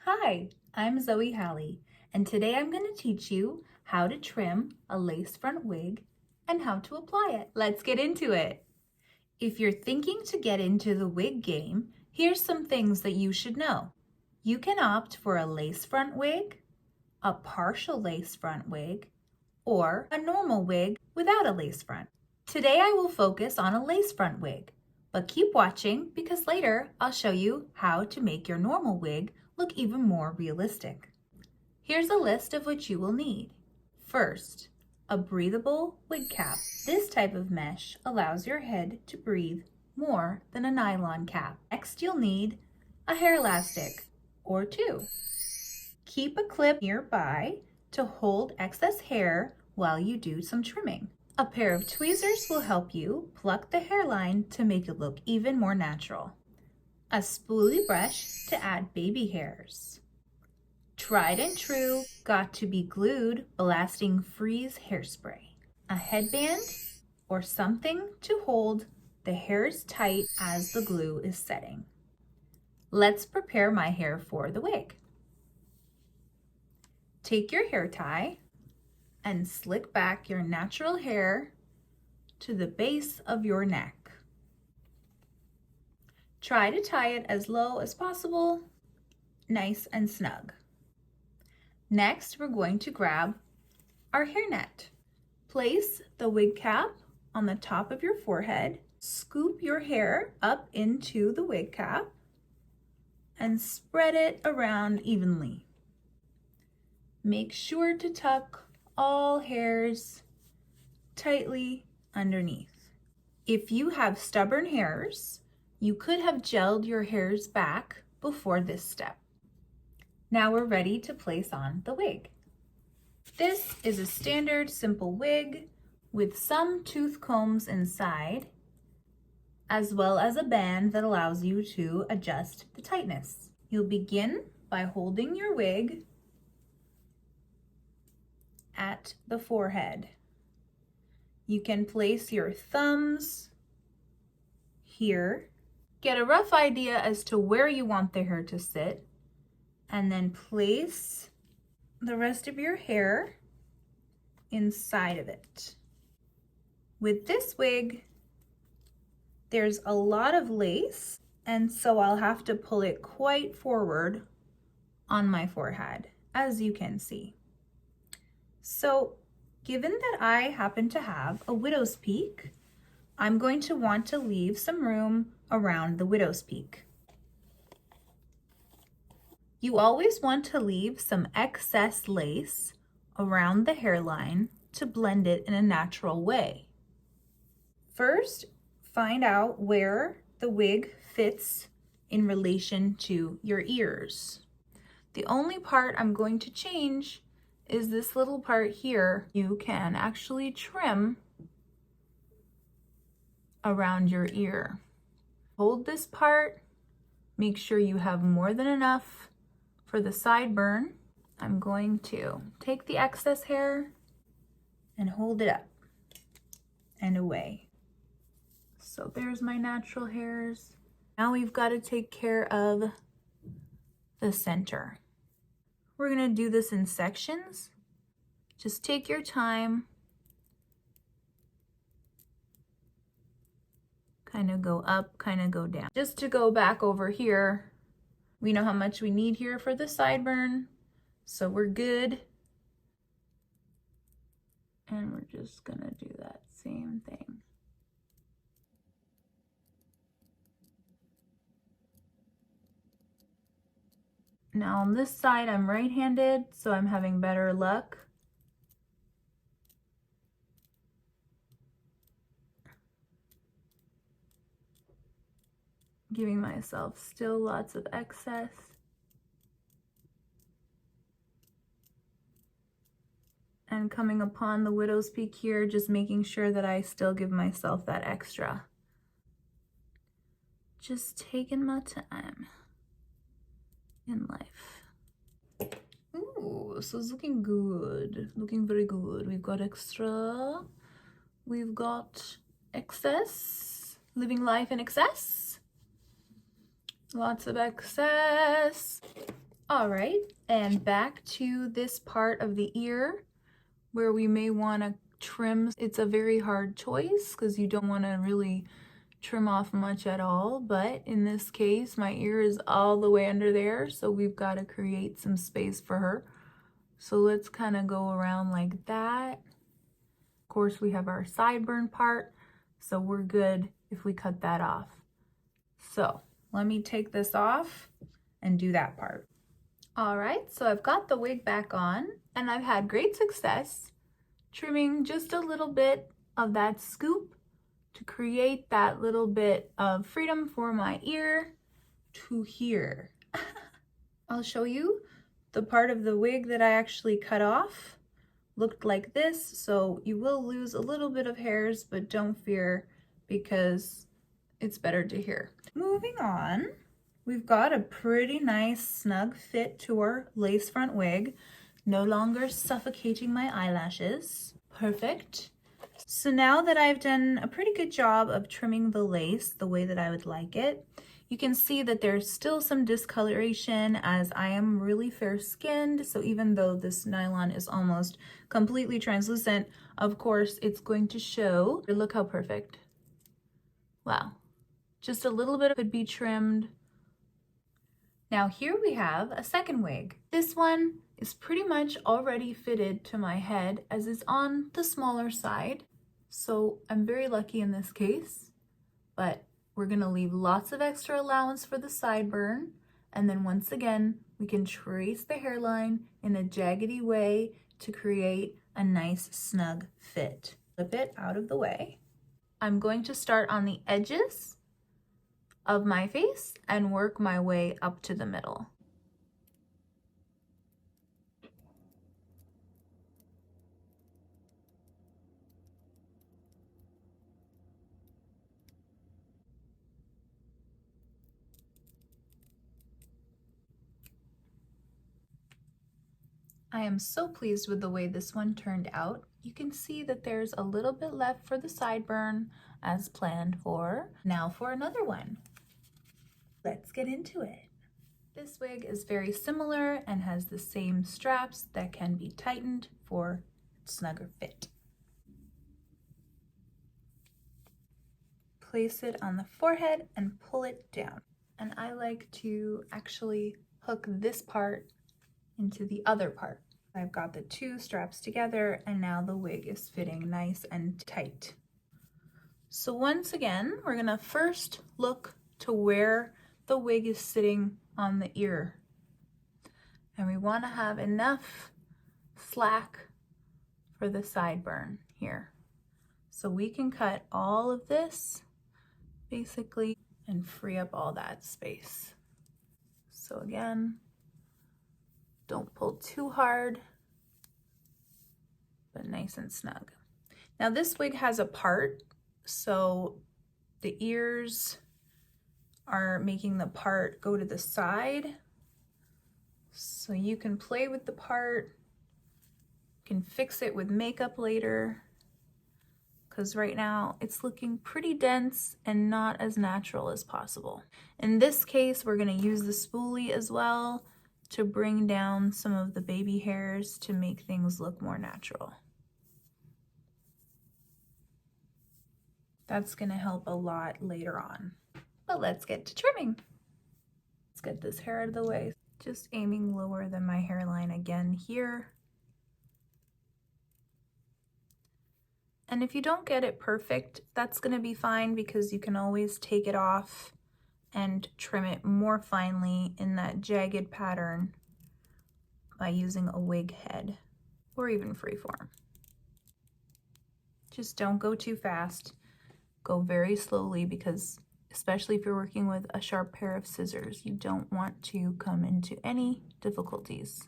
Hi, I'm Zoe Halley, and today I'm going to teach you how to trim a lace front wig and how to apply it. Let's get into it. If you're thinking to get into the wig game, here's some things that you should know. You can opt for a lace front wig, a partial lace front wig, or a normal wig without a lace front. Today I will focus on a lace front wig, but keep watching because later I'll show you how to make your normal wig look even more realistic. Here's a list of what you will need. First, a breathable wig cap. This type of mesh allows your head to breathe more than a nylon cap. Next, you'll need a hair elastic or two. Keep a clip nearby to hold excess hair while you do some trimming. A pair of tweezers will help you pluck the hairline to make it look even more natural. A spoolie brush to add baby hairs. Tried and true, got to be glued, blasting freeze hairspray. A headband or something to hold the hairs tight as the glue is setting. Let's prepare my hair for the wig. Take your hair tie and slick back your natural hair to the base of your neck. Try to tie it as low as possible, nice and snug. Next, we're going to grab our hairnet. Place the wig cap on the top of your forehead, scoop your hair up into the wig cap, and spread it around evenly. Make sure to tuck all hairs tightly underneath. If you have stubborn hairs, you could have gelled your hairs back before this step. Now we're ready to place on the wig. This is a standard simple wig with some tooth combs inside, as well as a band that allows you to adjust the tightness. You'll begin by holding your wig at the forehead. You can place your thumbs here. Get a rough idea as to where you want the hair to sit, and then place the rest of your hair inside of it. With this wig, there's a lot of lace, and so I'll have to pull it quite forward on my forehead, as you can see. So, given that I happen to have a widow's peak, I'm going to want to leave some room around the widow's peak. You always want to leave some excess lace around the hairline to blend it in a natural way. First, find out where the wig fits in relation to your ears. The only part I'm going to change is this little part here. You can actually trim around your ear. Hold this part, make sure you have more than enough for the sideburn. I'm going to take the excess hair and hold it up and away. So there's my natural hairs. Now we've got to take care of the center. We're gonna do this in sections. Just take your time. Kind of go up, kind of go down. Just to go back over here, we know how much we need here for the sideburn, so we're good. And we're just gonna do that same thing. Now on this side, I'm right-handed, so I'm having better luck. Giving myself still lots of excess. And coming upon the widow's peak here, just making sure that I still give myself that extra. Just taking my time in life. Ooh, so it's looking good, looking very good. We've got extra, we've got excess, living life in excess. Lots of excess. All right, and back to this part of the ear where we may want to trim. It's a very hard choice because you don't want to really trim off much at all, but in this case my ear is all the way under there, so we've got to create some space for her. So let's kind of go around like that. Of course we have our sideburn part, so we're good if we cut that off. So let me take this off and do that part. All right, so I've got the wig back on and I've had great success trimming just a little bit of that scoop to create that little bit of freedom for my ear to here. I'll show you the part of the wig that I actually cut off. Looked like this, so you will lose a little bit of hairs, but don't fear because it's better to hear. Moving on, we've got a pretty nice snug fit to our lace front wig, no longer suffocating my eyelashes. Perfect. So now that I've done a pretty good job of trimming the lace the way that I would like it, you can see that there's still some discoloration as I am really fair skinned. So even though this nylon is almost completely translucent, of course it's going to show. Look how perfect. Wow. Just a little bit could be trimmed. Now here we have a second wig. This one is pretty much already fitted to my head as it's on the smaller side. So I'm very lucky in this case, but we're gonna leave lots of extra allowance for the sideburn. And then once again, we can trace the hairline in a jaggedy way to create a nice snug fit. Flip it out of the way. I'm going to start on the edges of my face and work my way up to the middle. I am so pleased with the way this one turned out. You can see that there's a little bit left for the sideburn as planned for. Now for another one. Let's get into it. This wig is very similar and has the same straps that can be tightened for snugger fit. Place it on the forehead and pull it down. And I like to actually hook this part into the other part. I've got the two straps together and now the wig is fitting nice and tight. So once again, we're gonna first look to where the wig is sitting on the ear. And we wanna have enough slack for the sideburn here. So we can cut all of this basically and free up all that space. So again, don't pull too hard, but nice and snug. Now this wig has a part, so the ears are making the part go to the side. So you can play with the part, you can fix it with makeup later, because right now it's looking pretty dense and not as natural as possible. In this case, we're gonna use the spoolie as well to bring down some of the baby hairs to make things look more natural. That's gonna help a lot later on. But let's get to trimming. Let's get this hair out of the way. Just aiming lower than my hairline again here. And if you don't get it perfect, that's gonna be fine because you can always take it off and trim it more finely in that jagged pattern by using a wig head or even freeform. Just don't go too fast. Go very slowly because especially if you're working with a sharp pair of scissors, you don't want to come into any difficulties.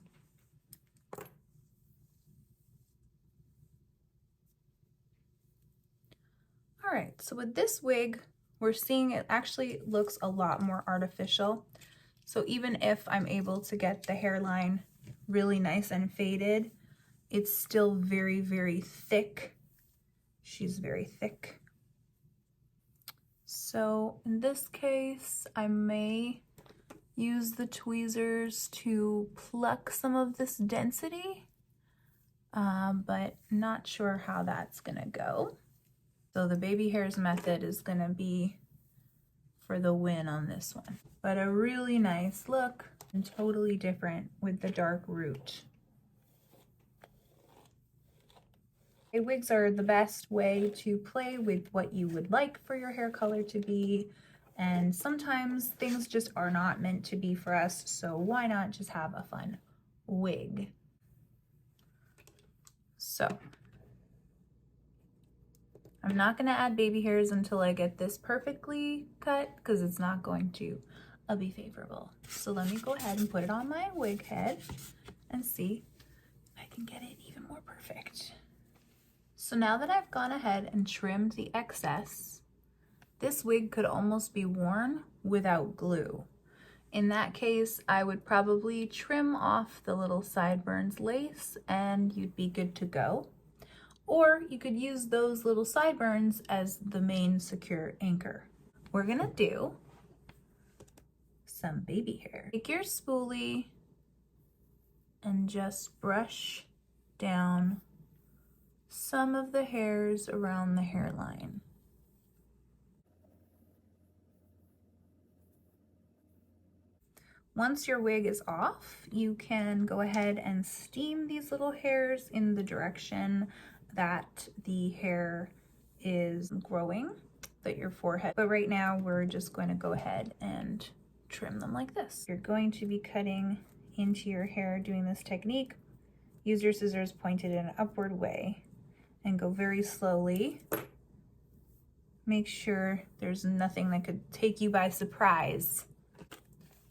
All right, so with this wig, we're seeing it actually looks a lot more artificial. So even if I'm able to get the hairline really nice and faded, it's still very, very thick. She's very thick. So in this case, I may use the tweezers to pluck some of this density, but not sure how that's gonna go. So the baby hairs method is gonna be for the win on this one. But a really nice look and totally different with the dark root. Wigs are the best way to play with what you would like for your hair color to be. And sometimes things just are not meant to be for us. So why not just have a fun wig? So I'm not gonna add baby hairs until I get this perfectly cut because it's not going to be favorable. So let me go ahead and put it on my wig head and see if I can get it even more perfect. So now that I've gone ahead and trimmed the excess, this wig could almost be worn without glue. In that case, I would probably trim off the little sideburns lace and you'd be good to go. Or you could use those little sideburns as the main secure anchor. We're gonna do some baby hair. Take your spoolie and just brush down some of the hairs around the hairline. Once your wig is off, you can go ahead and steam these little hairs in the direction that the hair is growing, that your forehead. But right now we're just going to go ahead and trim them like this. You're going to be cutting into your hair doing this technique. Use your scissors pointed in an upward way and go very slowly. Make sure there's nothing that could take you by surprise.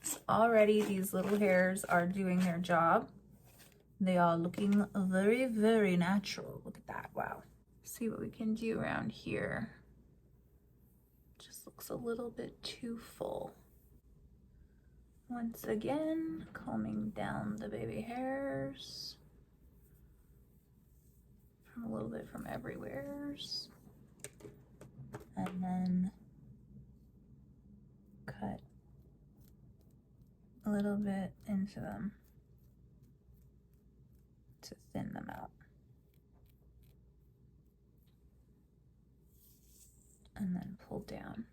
So already these little hairs are doing their job. They are looking very, very natural. Look at that, wow. See what we can do around here. Just looks a little bit too full. Once again, combing down the baby hairs. A little bit from everywhere. And then cut a little bit into them to thin them out. And then pull down.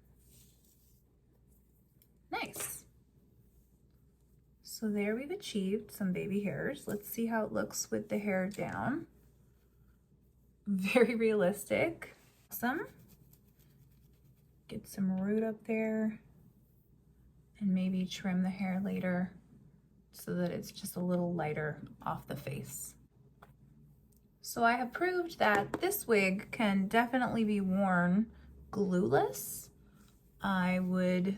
Nice. So there we've achieved some baby hairs. Let's see how it looks with the hair down. Very realistic. Awesome. Get some root up there and maybe trim the hair later so that it's just a little lighter off the face. So I have proved that this wig can definitely be worn glueless. I would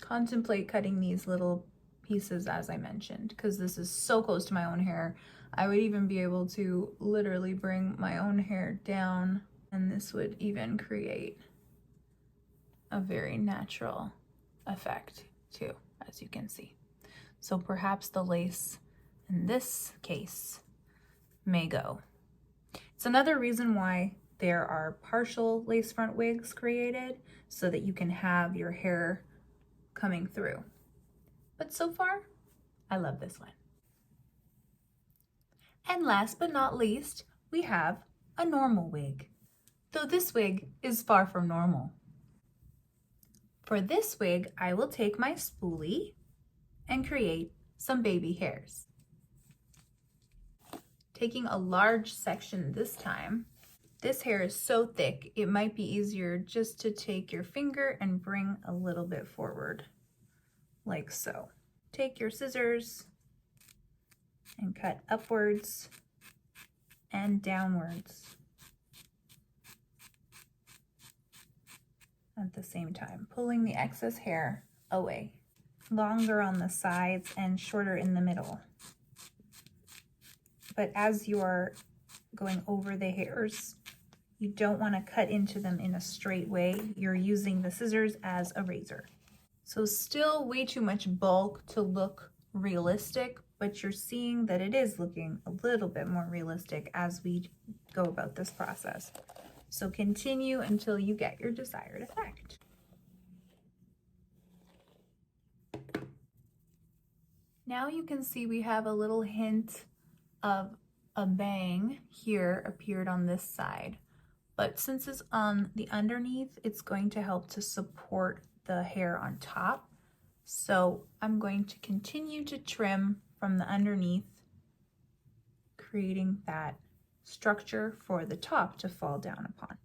contemplate cutting these little pieces as I mentioned, because this is so close to my own hair. I would even be able to literally bring my own hair down, and this would even create a very natural effect too, as you can see. So perhaps the lace in this case may go. It's another reason why there are partial lace front wigs created, so that you can have your hair coming through. But so far, I love this one. And last but not least, we have a normal wig. Though this wig is far from normal. For this wig, I will take my spoolie and create some baby hairs. Taking a large section this time, this hair is so thick, it might be easier just to take your finger and bring a little bit forward, like so. Take your scissors and cut upwards and downwards at the same time, pulling the excess hair away. Longer on the sides and shorter in the middle. But as you're going over the hairs, you don't want to cut into them in a straight way. You're using the scissors as a razor. So still way too much bulk to look realistic, but you're seeing that it is looking a little bit more realistic as we go about this process. So continue until you get your desired effect. Now you can see we have a little hint of a bang here appeared on this side. But since it's on the underneath, it's going to help to support the hair on top. So I'm going to continue to trim from the underneath, creating that structure for the top to fall down upon.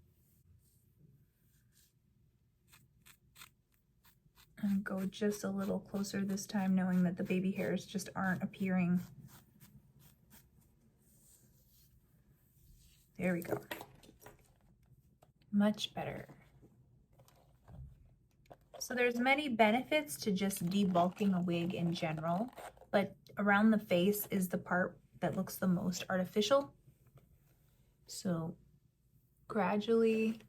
And go just a little closer this time, knowing that the baby hairs just aren't appearing. There we go. Much better. So there's many benefits to just debulking a wig in general, but around the face is the part that looks the most artificial. So gradually,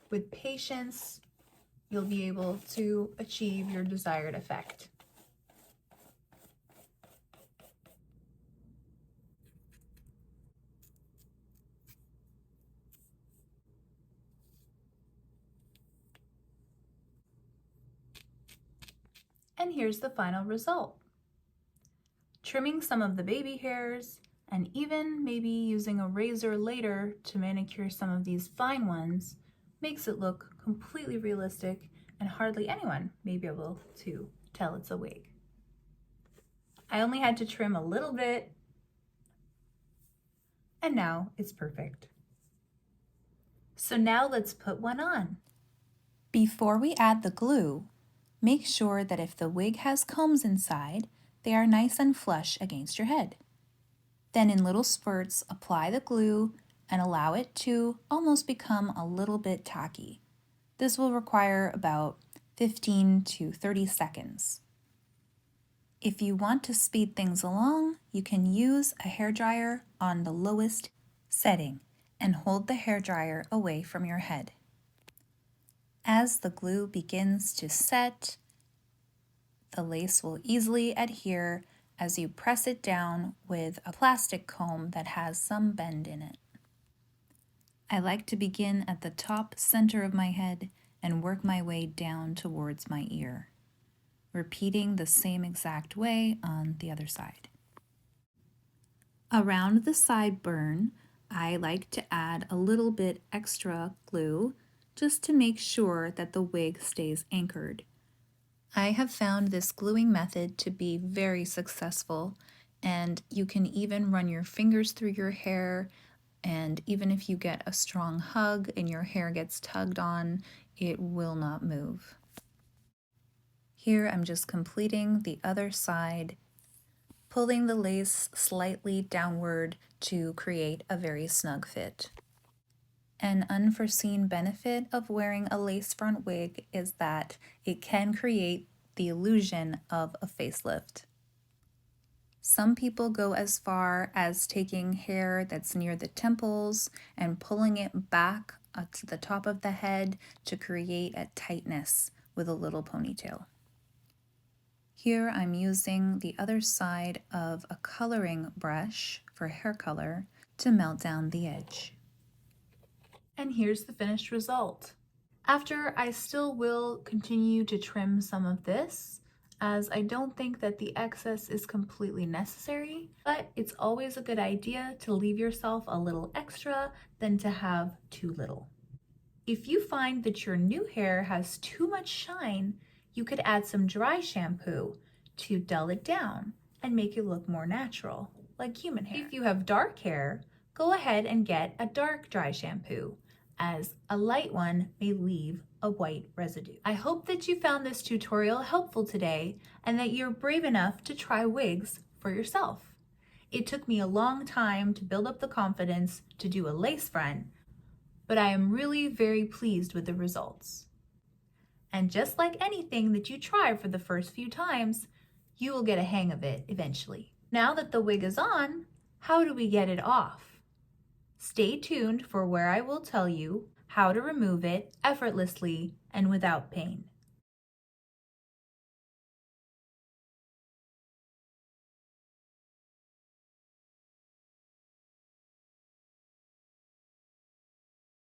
with patience, you'll be able to achieve your desired effect. And here's the final result. Trimming some of the baby hairs and even maybe using a razor later to manicure some of these fine ones makes it look completely realistic and hardly anyone may be able to tell it's a wig. I only had to trim a little bit and now it's perfect. So now let's put one on. Before we add the glue, make sure that if the wig has combs inside, they are nice and flush against your head. Then in little spurts, apply the glue and allow it to almost become a little bit tacky. This will require about 15 to 30 seconds. If you want to speed things along, you can use a hairdryer on the lowest setting and hold the hairdryer away from your head. As the glue begins to set, the lace will easily adhere as you press it down with a plastic comb that has some bend in it. I like to begin at the top center of my head and work my way down towards my ear, repeating the same exact way on the other side. Around the sideburn, I like to add a little bit extra glue just to make sure that the wig stays anchored. I have found this gluing method to be very successful, and you can even run your fingers through your hair, and even if you get a strong hug and your hair gets tugged on, it will not move. Here I'm just completing the other side, pulling the lace slightly downward to create a very snug fit. An unforeseen benefit of wearing a lace front wig is that it can create the illusion of a facelift. Some people go as far as taking hair that's near the temples and pulling it back to the top of the head to create a tightness with a little ponytail. Here I'm using the other side of a coloring brush for hair color to melt down the edge. And here's the finished result. After, I still will continue to trim some of this, as I don't think that the excess is completely necessary, but it's always a good idea to leave yourself a little extra than to have too little. If you find that your new hair has too much shine, you could add some dry shampoo to dull it down and make it look more natural, like human hair. If you have dark hair, go ahead and get a dark dry shampoo, as a light one may leave a white residue. I hope that you found this tutorial helpful today and that you're brave enough to try wigs for yourself. It took me a long time to build up the confidence to do a lace front, but I am really very pleased with the results. And just like anything that you try for the first few times, you will get a hang of it eventually. Now that the wig is on, how do we get it off? Stay tuned for where I will tell you how to remove it effortlessly and without pain.